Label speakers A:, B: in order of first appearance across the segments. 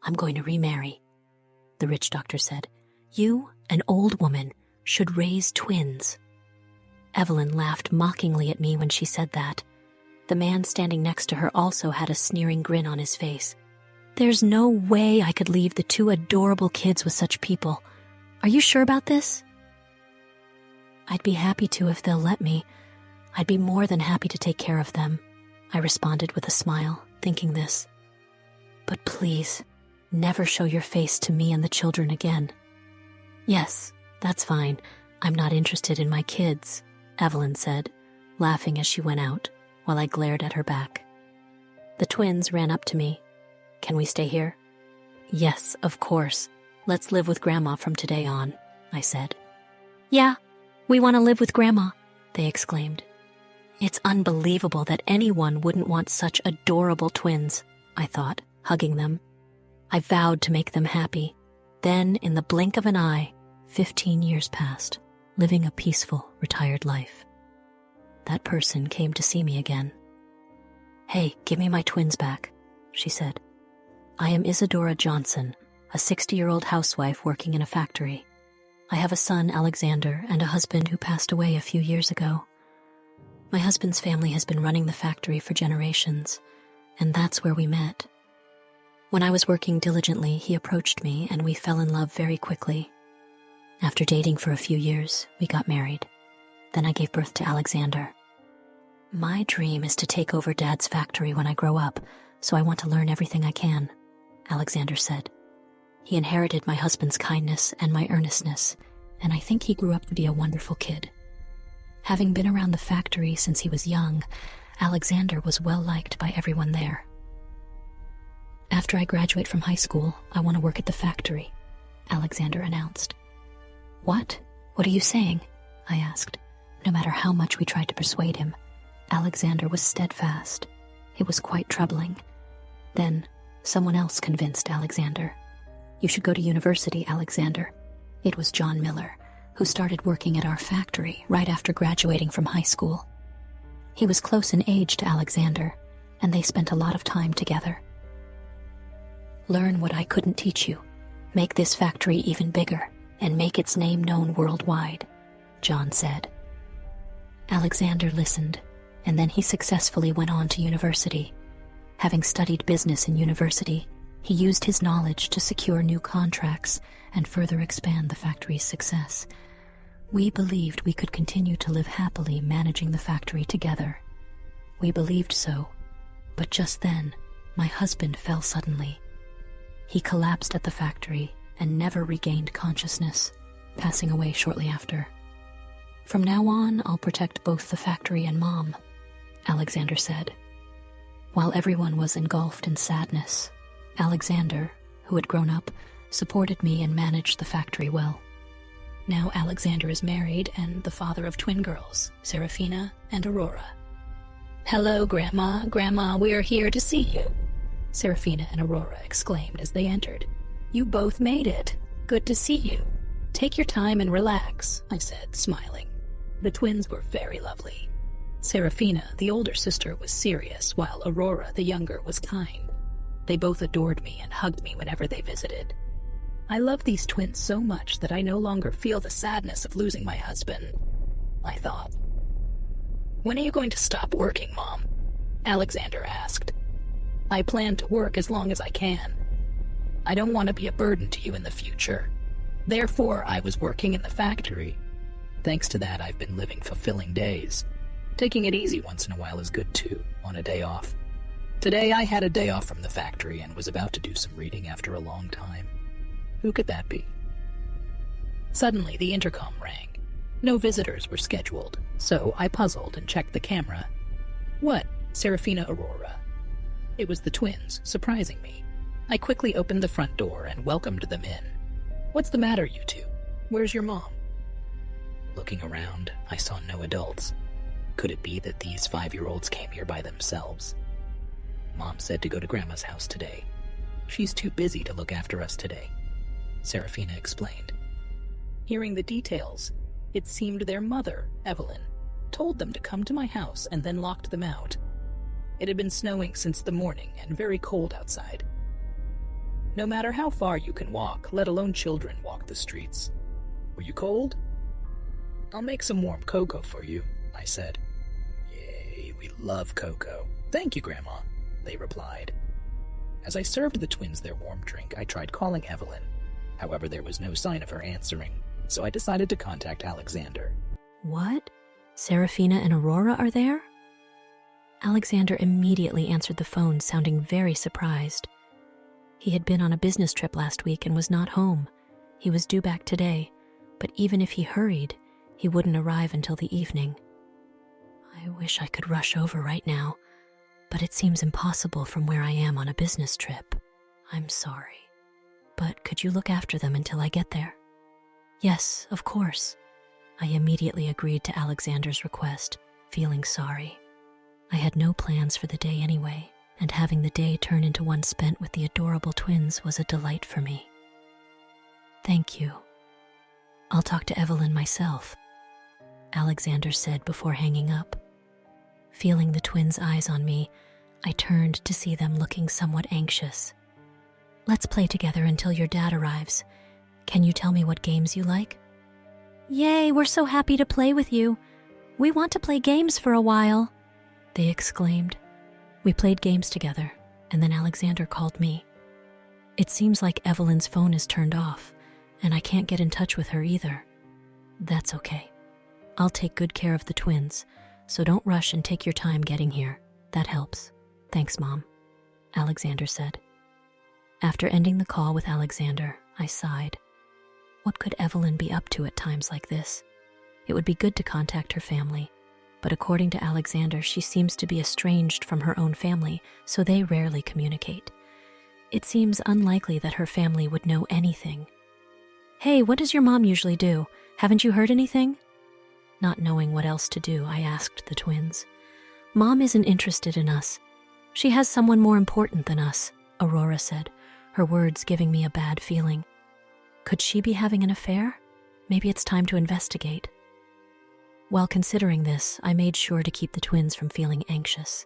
A: I'm going to remarry, the rich doctor said. You, an old woman, should raise twins. Evelyn laughed mockingly at me when she said that. The man standing next to her also had a sneering grin on his face. There's no way I could leave the two adorable kids with such people. Are you sure about this? I'd be happy to if they'll let me. I'd be more than happy to take care of them, I responded with a smile, thinking this. But please, never show your face to me and the children again. Yes, that's fine. I'm not interested in my kids, Evelyn said, laughing as she went out, while I glared at her back. The twins ran up to me. Can we stay here? Yes, of course. Let's live with Grandma from today on, I said. Yeah, we want to live with Grandma, they exclaimed. It's unbelievable that anyone wouldn't want such adorable twins, I thought, hugging them. I vowed to make them happy. Then, in the blink of an eye, 15 years passed, living a peaceful, retired life. That person came to see me again. Hey, give me my twins back, she said. I am Isadora Johnson, a 60-year-old housewife working in a factory. I have a son, Alexander, and a husband who passed away a few years ago. My husband's family has been running the factory for generations, and that's where we met. When I was working diligently, he approached me, and we fell in love very quickly. After dating for a few years, we got married. Then I gave birth to Alexander. My dream is to take over Dad's factory when I grow up, so I want to learn everything I can, Alexander said. He inherited my husband's kindness and my earnestness, and I think he grew up to be a wonderful kid. Having been around the factory since he was young, Alexander was well liked by everyone there. After I graduate from high school, I want to work at the factory, Alexander announced. What? What are you saying? I asked. No matter how much we tried to persuade him, Alexander was steadfast. It was quite troubling. Then, someone else convinced Alexander. You should go to university, Alexander. It was John Miller, who started working at our factory right after graduating from high school. He was close in age to Alexander, and they spent a lot of time together. Learn what I couldn't teach you. Make this factory even bigger, and make its name known worldwide, John said. Alexander listened, and then he successfully went on to university. Having studied business in university, he used his knowledge to secure new contracts and further expand the factory's success. We believed we could continue to live happily managing the factory together. We believed so, but just then, my husband fell suddenly. He collapsed at the factory and never regained consciousness, passing away shortly after. From now on, I'll protect both the factory and Mom, Alexander said. While everyone was engulfed in sadness, Alexander, who had grown up, supported me and managed the factory well. Now Alexander is married and the father of twin girls, Serafina and Aurora. Hello, Grandma. Grandma, we're here to see you, Serafina and Aurora exclaimed as they entered. You both made it. Good to see you. Take your time and relax, I said, smiling. The twins were very lovely. Serafina, the older sister, was serious, while Aurora, the younger, was kind. They both adored me and hugged me whenever they visited. I love these twins so much that I no longer feel the sadness of losing my husband, I thought. When are you going to stop working, Mom? Alexander asked. I plan to work as long as I can. I don't want to be a burden to you in the future. Therefore, I was working in the factory. Thanks to that, I've been living fulfilling days. Taking it easy once in a while is good too, on a day off. Today I had a day off from the factory and was about to do some reading after a long time. Who could that be? Suddenly, the intercom rang. No visitors were scheduled, so I puzzled and checked the camera. What? Serafina Aurora. It was the twins, surprising me. I quickly opened the front door and welcomed them in. What's the matter, you two? Where's your mom? Looking around, I saw no adults. Could it be that these 5-year-olds came here by themselves? Mom said to go to Grandma's house today. She's too busy to look after us today, Serafina explained. Hearing the details, it seemed their mother, Evelyn, told them to come to my house and then locked them out. It had been snowing since the morning and very cold outside.
B: No matter how far you can walk, let alone children walk the streets. Were you cold? I'll make some warm cocoa for you, I said. Yay, we love cocoa. Thank you, Grandma, they replied. As I served the twins their warm drink, I tried calling Evelyn. However, there was no sign of her answering, so I decided to contact Alexander.
A: What? Serafina and Aurora are there? Alexander immediately answered the phone, sounding very surprised. He had been on a business trip last week and was not home. He was due back today, but even if he hurried, he wouldn't arrive until the evening. I wish I could rush over right now, but it seems impossible from where I am on a business trip. I'm sorry. But could you look after them until I get there? Yes, of course. I immediately agreed to Alexander's request, feeling sorry. I had no plans for the day anyway, and having the day turn into one spent with the adorable twins was a delight for me. Thank you. I'll talk to Evelyn myself, Alexander said before hanging up. Feeling the twins' eyes on me, I turned to see them looking somewhat anxious. Let's play together until your dad arrives. Can you tell me what games you like? Yay, we're so happy to play with you. We want to play games for a while, they exclaimed. We played games together, and then Alexander called me. It seems like Evelyn's phone is turned off, and I can't get in touch with her either. That's okay. I'll take good care of the twins, so don't rush and take your time getting here. That helps. Thanks, Mom, Alexander said. After ending the call with Alexander, I sighed. What could Evelyn be up to at times like this? It would be good to contact her family, but according to Alexander, she seems to be estranged from her own family, so they rarely communicate. It seems unlikely that her family would know anything. Hey, what does your mom usually do? Haven't you heard anything? Not knowing what else to do, I asked the twins. Mom isn't interested in us. She has someone more important than us, Aurora said, her words giving me a bad feeling. Could she be having an affair? Maybe it's time to investigate. While considering this, I made sure to keep the twins from feeling anxious.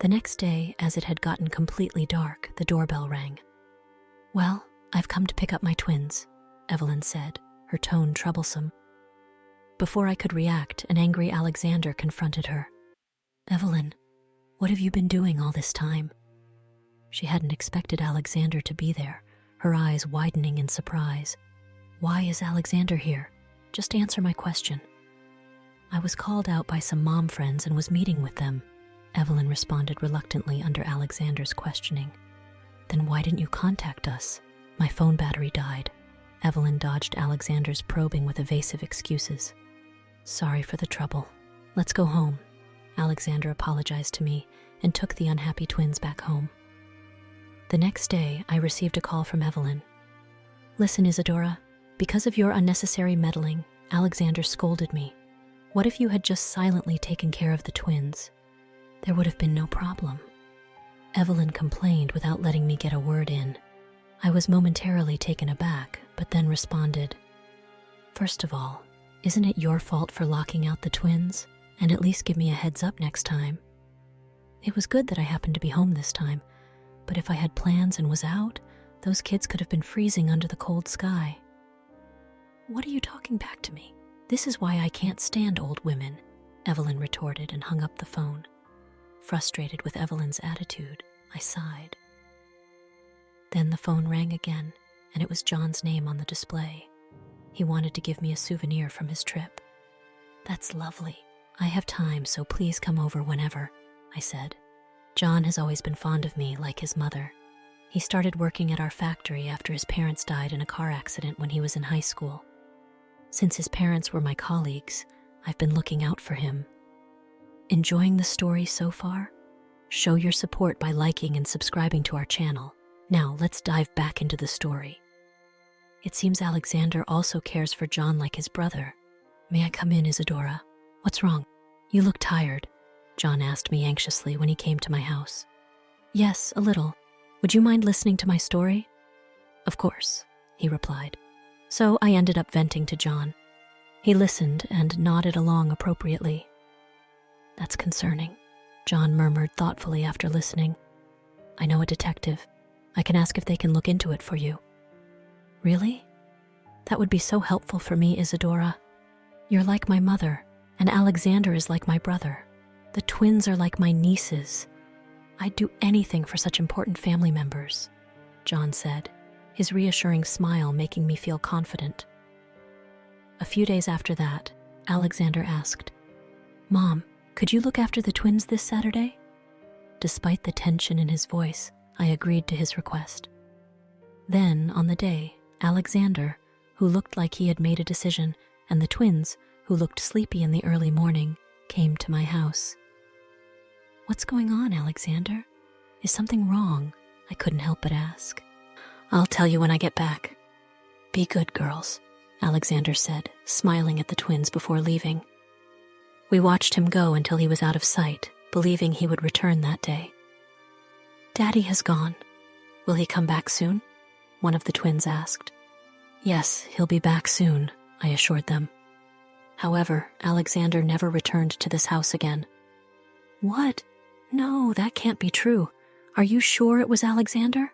A: The next day, as it had gotten completely dark, the doorbell rang. Well, I've come to pick up my twins, Evelyn said, her tone troublesome. Before I could react, an angry Alexander confronted her. Evelyn, what have you been doing all this time? She hadn't expected Alexander to be there, her eyes widening in surprise. Why is Alexander here? Just answer my question. I was called out by some mom friends and was meeting with them, Evelyn responded reluctantly under Alexander's questioning. Then why didn't you contact us? My phone battery died. Evelyn dodged Alexander's probing with evasive excuses. Sorry for the trouble. Let's go home. Alexander apologized to me and took the unhappy twins back home. The next day, I received a call from Evelyn. Listen, Isadora, because of your unnecessary meddling, Alexander scolded me. What if you had just silently taken care of the twins? There would have been no problem. Evelyn complained without letting me get a word in. I was momentarily taken aback, but then responded. First of all, isn't it your fault for locking out the twins? And at least give me a heads up next time. It was good that I happened to be home this time, but if I had plans and was out, those kids could have been freezing under the cold sky. What are you talking back to me? This is why I can't stand old women, Evelyn retorted and hung up the phone. Frustrated with Evelyn's attitude, I sighed. Then the phone rang again, and it was John's name on the display. He wanted to give me a souvenir from his trip. That's lovely. I have time, so please come over whenever, I said. John has always been fond of me, like his mother. He started working at our factory after his parents died in a car accident when he was in high school. Since his parents were my colleagues, I've been looking out for him. Enjoying the story so far? Show your support by liking and subscribing to our channel. Now, let's dive back into the story. It seems Alexander also cares for John like his brother. May I come in, Isadora? What's wrong? You look tired, John asked me anxiously when he came to my house. Yes, a little. Would you mind listening to my story? Of course, he replied. So I ended up venting to John. He listened and nodded along appropriately. That's concerning, John murmured thoughtfully after listening. I know a detective. I can ask if they can look into it for you." "Really? That would be so helpful for me, Isadora. You're like my mother, and Alexander is like my brother. The twins are like my nieces. I'd do anything for such important family members," John said, his reassuring smile making me feel confident. A few days after that, Alexander asked, "Mom, could you look after the twins this Saturday?" Despite the tension in his voice, I agreed to his request. Then, on the day, Alexander, who looked like he had made a decision, and the twins, who looked sleepy in the early morning, came to my house. "What's going on, Alexander? Is something wrong?" I couldn't help but ask. "I'll tell you when I get back. Be good, girls," Alexander said, smiling at the twins before leaving. We watched him go until he was out of sight, believing he would return that day. "Daddy has gone. Will he come back soon?" one of the twins asked. "Yes, he'll be back soon," I assured them. However, Alexander never returned to this house again. "What? No, that can't be true. Are you sure it was Alexander?"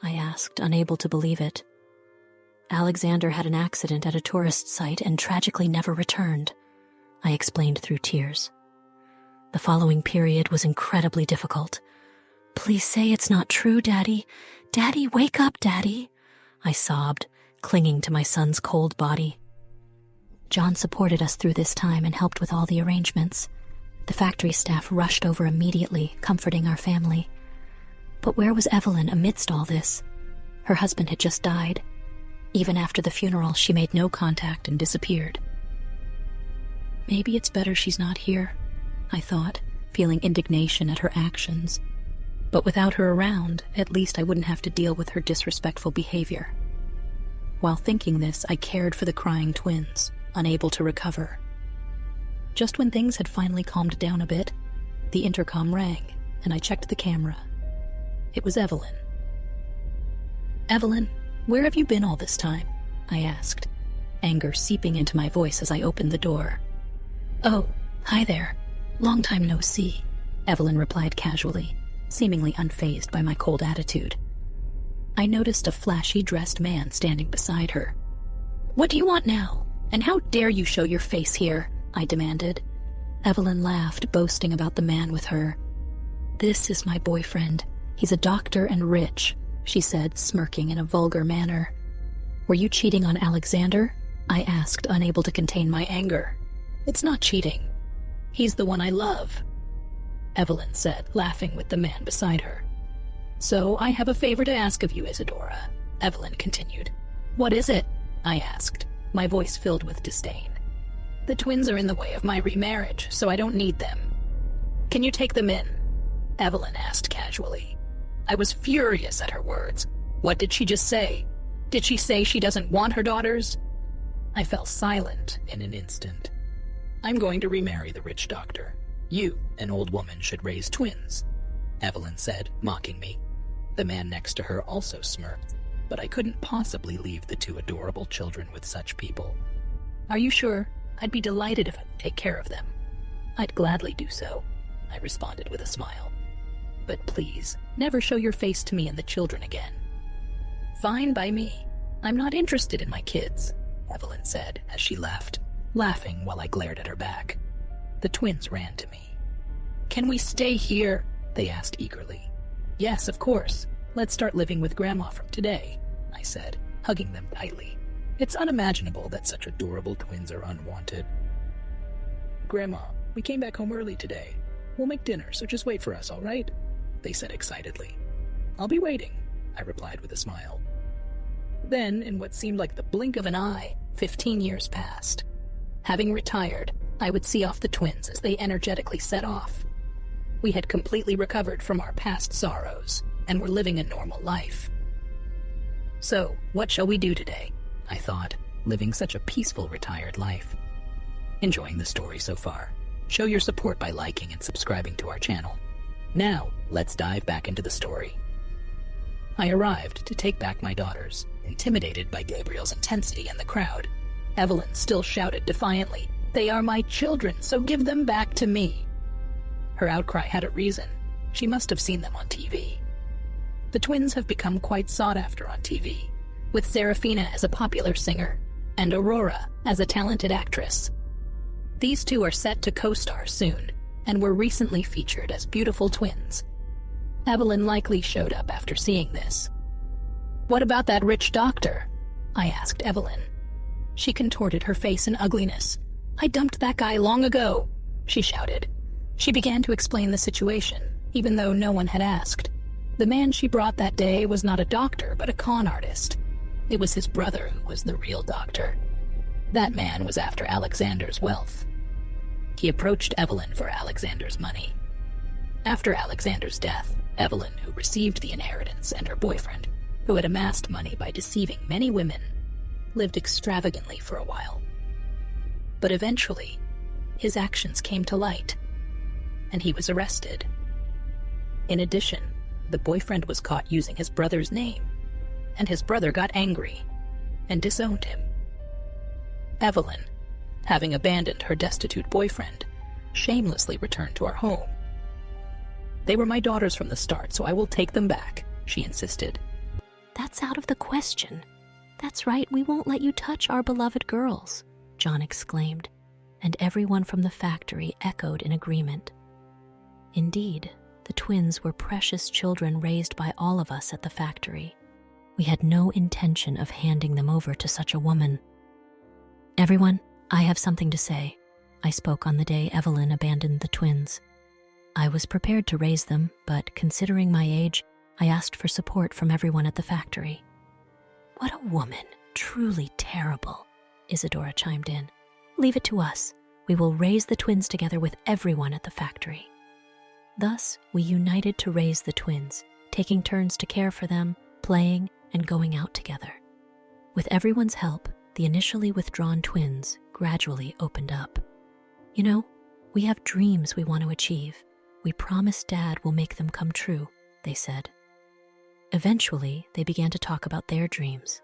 A: I asked, unable to believe it. "Alexander had an accident at a tourist site and tragically never returned," I explained through tears. The following period was incredibly difficult. "Please say it's not true, Daddy. Daddy, wake up, Daddy," I sobbed, clinging to my son's cold body. John supported us through this time and helped with all the arrangements. The factory staff rushed over immediately, comforting our family. But where was Evelyn amidst all this? Her husband had just died. Even after the funeral, she made no contact and disappeared. Maybe it's better she's not here, I thought, feeling indignation at her actions. But without her around, at least I wouldn't have to deal with her disrespectful behavior. While thinking this, I cared for the crying twins, unable to recover. Just when things had finally calmed down a bit, the intercom rang, and I checked the camera. It was Evelyn. "Evelyn, where have you been all this time?" I asked, anger seeping into my voice as I opened the door. "Oh, hi there. Long time no see," Evelyn replied casually, seemingly unfazed by my cold attitude. I noticed a flashy-dressed man standing beside her. "What do you want now? And how dare you show your face here?" I demanded. Evelyn laughed, boasting about the man with her. "This is my boyfriend. He's a doctor and rich," she said, smirking in a vulgar manner. "Were you cheating on Alexander?" I asked, unable to contain my anger. "It's not cheating. He's the one I love," Evelyn said, laughing with the man beside her. "So I have a favor to ask of you, Isadora," Evelyn continued. "What is it?" I asked, my voice filled with disdain. "The twins are in the way of my remarriage, so I don't need them. Can you take them in?" Evelyn asked casually. I was furious at her words. What did she just say? Did she say she doesn't want her daughters? I fell silent in an instant. "I'm going to remarry the rich doctor. You, an old woman, should raise twins," Evelyn said, mocking me. The man next to her also smirked, but I couldn't possibly leave the two adorable children with such people. "Are you sure? I'd be delighted if I could take care of them." "I'd gladly do so," I responded with a smile. "But please, never show your face to me and the children again." "Fine by me. I'm not interested in my kids," Evelyn said as she left, laughing while I glared at her back. The twins ran to me. "Can we stay here?" they asked eagerly. "Yes, of course. Let's start living with Grandma from today," I said, hugging them tightly. It's unimaginable that such adorable twins are unwanted. "Grandma, we came back home early today. We'll make dinner, so just wait for us, all right?" they said excitedly. "I'll be waiting," I replied with a smile. Then, in what seemed like the blink of an eye, 15 years passed. Having retired, I would see off the twins as they energetically set off. We had completely recovered from our past sorrows and were living a normal life. So, what shall we do today? I thought, living such a peaceful retired life. Enjoying the story so far? Show your support by liking and subscribing to our channel. Now, let's dive back into the story. I arrived to take back my daughters, intimidated by Gabriel's intensity in the crowd. Evelyn still shouted defiantly, "They are my children, so give them back to me." Her outcry had a reason. She must have seen them on TV.
B: The twins have become quite sought after on TV, with Serafina as a popular singer and Aurora as a talented actress. These two are set to co-star soon and were recently featured as beautiful twins. Evelyn likely showed up after seeing this. "What about that rich doctor?" I asked Evelyn. She contorted her face in ugliness. "I dumped that guy long ago," she shouted. She began to explain the situation, even though no one had asked. The man she brought that day was not a doctor, but a con artist. It was his brother who was the real doctor. That man was after Alexander's wealth. He approached Evelyn for Alexander's money. After Alexander's death, Evelyn, who received the inheritance, and her boyfriend, who had amassed money by deceiving many women, lived extravagantly for a while. But eventually, his actions came to light, and he was arrested. In addition, the boyfriend was caught using his brother's name, and his brother got angry and disowned him. Evelyn, having abandoned her destitute boyfriend, shamelessly returned to our home. "They were my daughters from the start, so I will take them back," she insisted.
A: "That's out of the question. That's right, we won't let you touch our beloved girls," John exclaimed, and everyone from the factory echoed in agreement. Indeed, the twins were precious children raised by all of us at the factory. We had no intention of handing them over to such a woman. "Everyone, I have something to say," I spoke on the day Evelyn abandoned the twins. I was prepared to raise them, but considering my age, I asked for support from everyone at the factory. "What a woman, truly terrible," Isadora chimed in. "Leave it to us. We will raise the twins together with everyone at the factory." Thus, we united to raise the twins, taking turns to care for them, playing, and going out together. With everyone's help, the initially withdrawn twins gradually opened up. "You know, we have dreams we want to achieve. We promise Dad will make them come true," they said. Eventually, they began to talk about their dreams.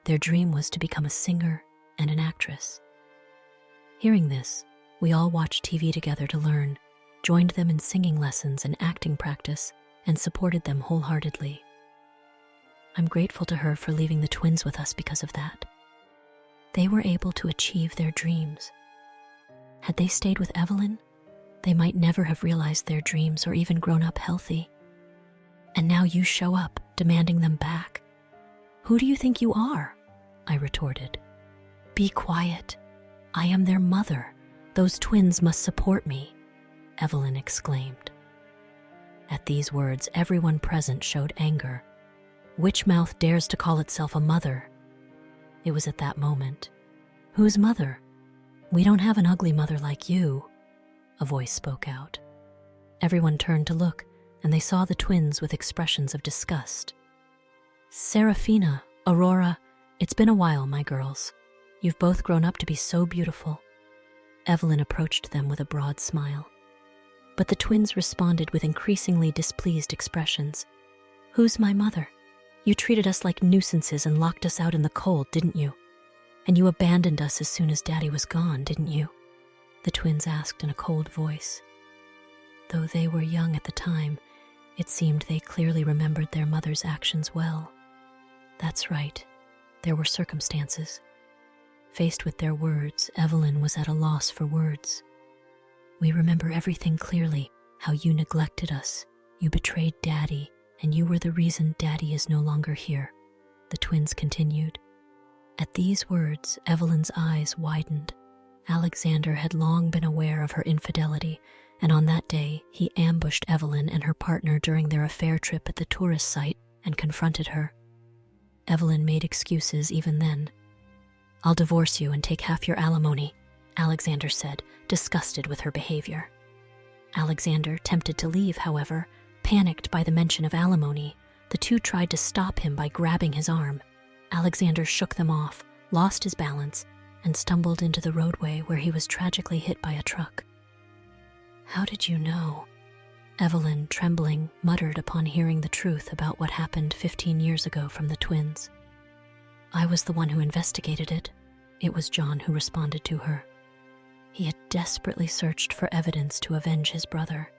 A: Their dream was to become a singer and an actress. Hearing this, we all watched TV together to learn, joined them in singing lessons and acting practice, and supported them wholeheartedly. I'm grateful to her for leaving the twins with us because of that. They were able to achieve their dreams. Had they stayed with Evelyn, they might never have realized their dreams or even grown up healthy. And now you show up, demanding them back. "Who do you think you are?" I retorted. "Be quiet. I am their mother. Those twins must support me," Evelyn exclaimed. At these words, everyone present showed anger. Which mouth dares to call itself a mother? It was at that moment. "Whose mother? We don't have an ugly mother like you," a voice spoke out. Everyone turned to look, and they saw the twins with expressions of disgust. "Serafina, Aurora, it's been a while, my girls. You've both grown up to be so beautiful." Evelyn approached them with a broad smile. But the twins responded with increasingly displeased expressions. "Who's my mother? You treated us like nuisances and locked us out in the cold, didn't you? And you abandoned us as soon as Daddy was gone, didn't you?" the twins asked in a cold voice. Though they were young at the time, it seemed they clearly remembered their mother's actions well. That's right, there were circumstances. Faced with their words, Evelyn was at a loss for words. "We remember everything clearly, how you neglected us, you betrayed Daddy, and you were the reason Daddy is no longer here," the twins continued. At these words, Evelyn's eyes widened. Alexander had long been aware of her infidelity, and on that day, he ambushed Evelyn and her partner during their affair trip at the tourist site and confronted her. Evelyn made excuses even then. "I'll divorce you and take half your alimony," Alexander said, disgusted with her behavior. Alexander, tempted to leave, however, panicked by the mention of alimony. The two tried to stop him by grabbing his arm. Alexander shook them off, lost his balance, and stumbled into the roadway where he was tragically hit by a truck. "How did you know?" Evelyn, trembling, muttered upon hearing the truth about what happened 15 years ago from the twins. "I was the one who investigated it," it was John who responded to her. He had desperately searched for evidence to avenge his brother.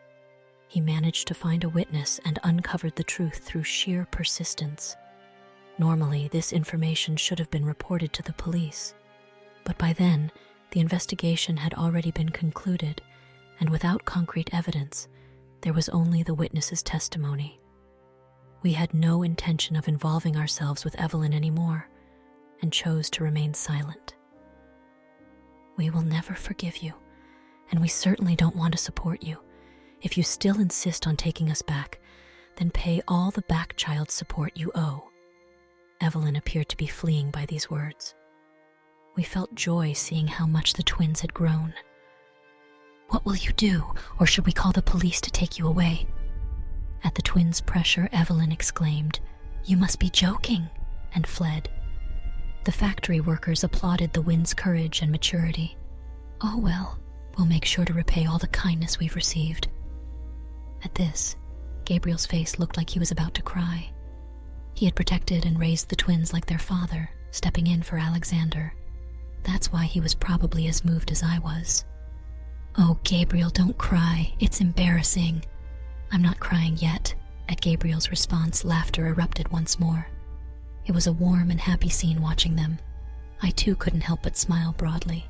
A: He managed to find a witness and uncovered the truth through sheer persistence. Normally, this information should have been reported to the police, but by then, the investigation had already been concluded, and without concrete evidence, there was only the witness's testimony. We had no intention of involving ourselves with Evelyn anymore, and chose to remain silent. We will never forgive you, and we certainly don't want to support you. If you still insist on taking us back, then pay all the back child support you owe. Evelyn appeared to be fleeing by these words. We felt joy seeing how much the twins had grown. What will you do, or should we call the police to take you away? At the twins' pressure, Evelyn exclaimed, "You must be joking," and fled. The factory workers applauded the wind's courage and maturity. Oh well, we'll make sure to repay all the kindness we've received. At this, Gabriel's face looked like he was about to cry. He had protected and raised the twins like their father, stepping in for Alexander. That's why he was probably as moved as I was. Oh, Gabriel, don't cry. It's embarrassing. I'm not crying yet. At Gabriel's response, laughter erupted once more. It was a warm and happy scene watching them. I too couldn't help but smile broadly.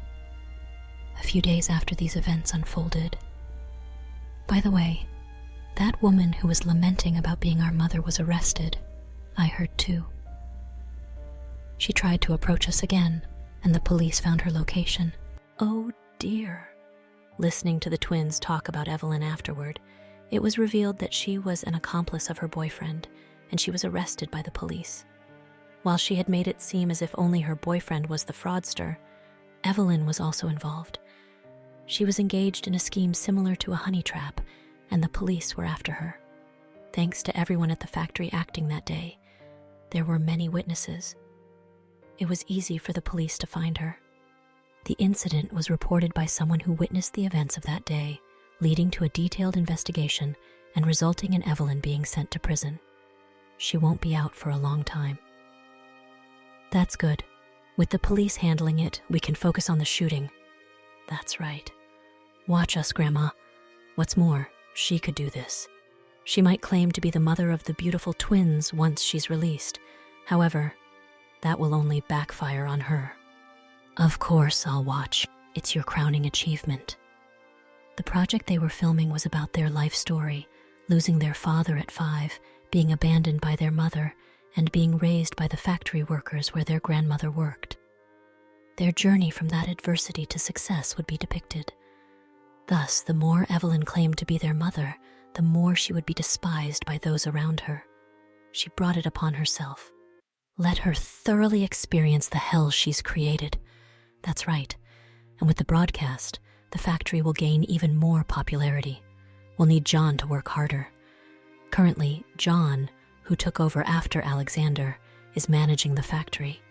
A: A few days after these events unfolded. By the way, that woman who was lamenting about being our mother was arrested. I heard too. She tried to approach us again, and the police found her location. Oh dear. Listening to the twins talk about Evelyn afterward, it was revealed that she was an accomplice of her boyfriend, and she was arrested by the police. While she had made it seem as if only her boyfriend was the fraudster, Evelyn was also involved. She was engaged in a scheme similar to a honey trap, and the police were after her. Thanks to everyone at the factory acting that day, there were many witnesses. It was easy for the police to find her. The incident was reported by someone who witnessed the events of that day, leading to a detailed investigation and resulting in Evelyn being sent to prison. She won't be out for a long time. That's good. With the police handling it, we can focus on the shooting. That's right. Watch us, Grandma. What's more, she could do this. She might claim to be the mother of the beautiful twins once she's released. However, that will only backfire on her. Of course I'll watch. It's your crowning achievement. The project they were filming was about their life story, losing their father at 5, being abandoned by their mother, and being raised by the factory workers where their grandmother worked. Their journey from that adversity to success would be depicted. Thus, the more Evelyn claimed to be their mother, the more she would be despised by those around her. She brought it upon herself. Let her thoroughly experience the hell she's created. That's right. And with the broadcast, the factory will gain even more popularity. We'll need John to work harder. Currently, John, who took over after Alexander, is managing the factory.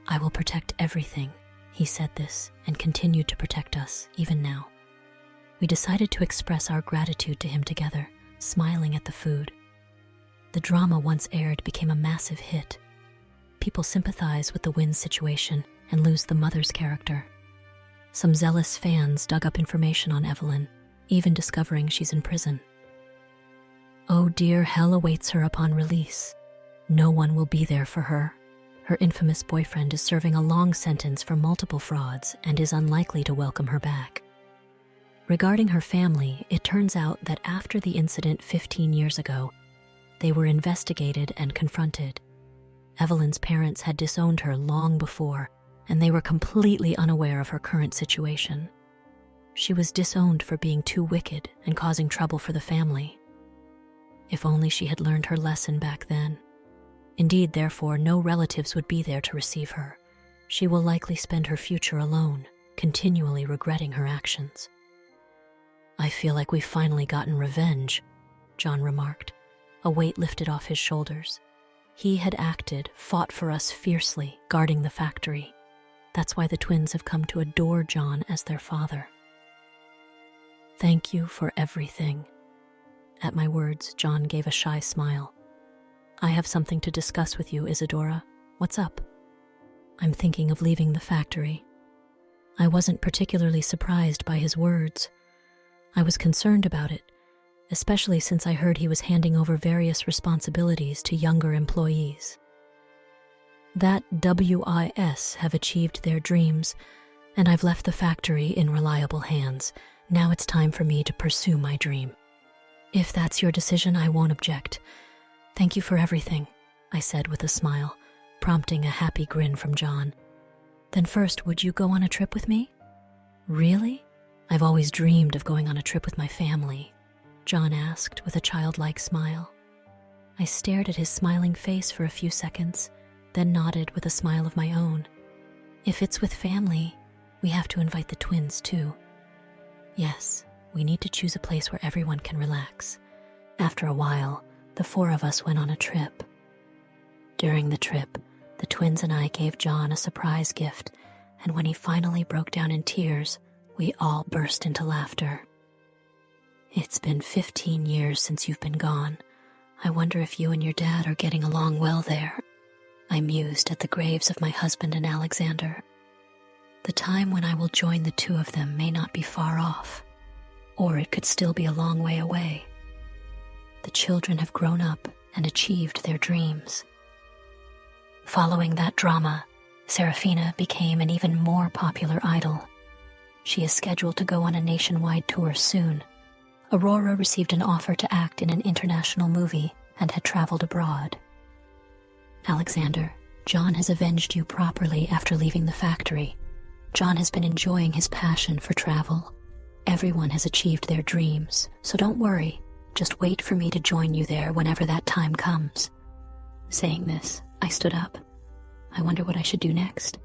A: I will protect everything. He said this and continued to protect us, even now. We decided to express our gratitude to him together, smiling at the food. The drama once aired became a massive hit. People sympathize with the Wynn situation and lose the mother's character. Some zealous fans dug up information on Evelyn, even discovering she's in prison. Oh dear, hell awaits her upon release. No one will be there for her. Her infamous boyfriend is serving a long sentence for multiple frauds and is unlikely to welcome her back. Regarding her family, it turns out that after the incident 15 years ago, they were investigated and confronted. Evelyn's parents had disowned her long before, and they were completely unaware of her current situation. She was disowned for being too wicked and causing trouble for the family. If only she had learned her lesson back then. Indeed, therefore, no relatives would be there to receive her. She will likely spend her future alone, continually regretting her actions. I feel like we've finally gotten revenge, John remarked, a weight lifted off his shoulders. He had acted, fought for us fiercely, guarding the factory. That's why the twins have come to adore John as their father. Thank you for everything. At my words, John gave a shy smile. I have something to discuss with you, Isadora. What's up? I'm thinking of leaving the factory. I wasn't particularly surprised by his words. I was concerned about it, especially since I heard he was handing over various responsibilities to younger employees. That WIS have achieved their dreams, and I've left the factory in reliable hands. Now it's time for me to pursue my dream. If that's your decision, I won't object. Thank you for everything, I said with a smile, prompting a happy grin from John. Then first, would you go on a trip with me? Really? I've always dreamed of going on a trip with my family, John asked with a childlike smile. I stared at his smiling face for a few seconds, then nodded with a smile of my own. If it's with family, we have to invite the twins too. Yes, we need to choose a place where everyone can relax. After a while, the four of us went on a trip. During the trip, the twins and I gave John a surprise gift, and when he finally broke down in tears, we all burst into laughter. It's been 15 years since you've been gone. I wonder if you and your dad are getting along well there. I mused at the graves of my husband and Alexander. The time when I will join the two of them may not be far off, or it could still be a long way away. The children have grown up and achieved their dreams. Following that drama, Serafina became an even more popular idol. She is scheduled to go on a nationwide tour soon. Aurora received an offer to act in an international movie and had traveled abroad. Alexander, John has avenged you properly after leaving the factory. John has been enjoying his passion for travel. Everyone has achieved their dreams, so don't worry. Just wait for me to join you there whenever that time comes. Saying this, I stood up. I wonder what I should do next.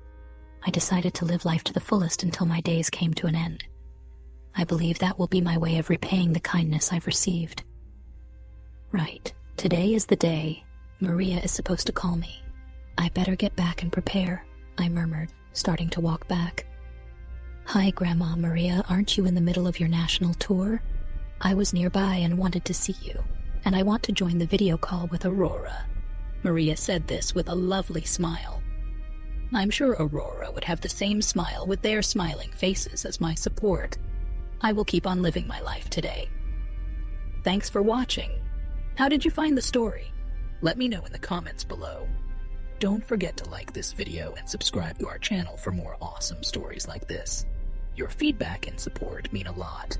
A: I decided to live life to the fullest until my days came to an end. I believe that will be my way of repaying the kindness I've received. Right, today is the day. Maria is supposed to call me. I better get back and prepare, I murmured, starting to walk back. Hi, Grandma Maria, aren't you in the middle of your national tour? I was nearby and wanted to see you, and I want to join the video call with Aurora. Maria said this with a lovely smile. I'm sure Aurora would have the same smile with their smiling faces as my support. I will keep on living my life today. Thanks for watching. How did you find the story? Let me know in the comments below. Don't forget to like this video and subscribe to our channel for more awesome stories like this. Your feedback and support mean a lot.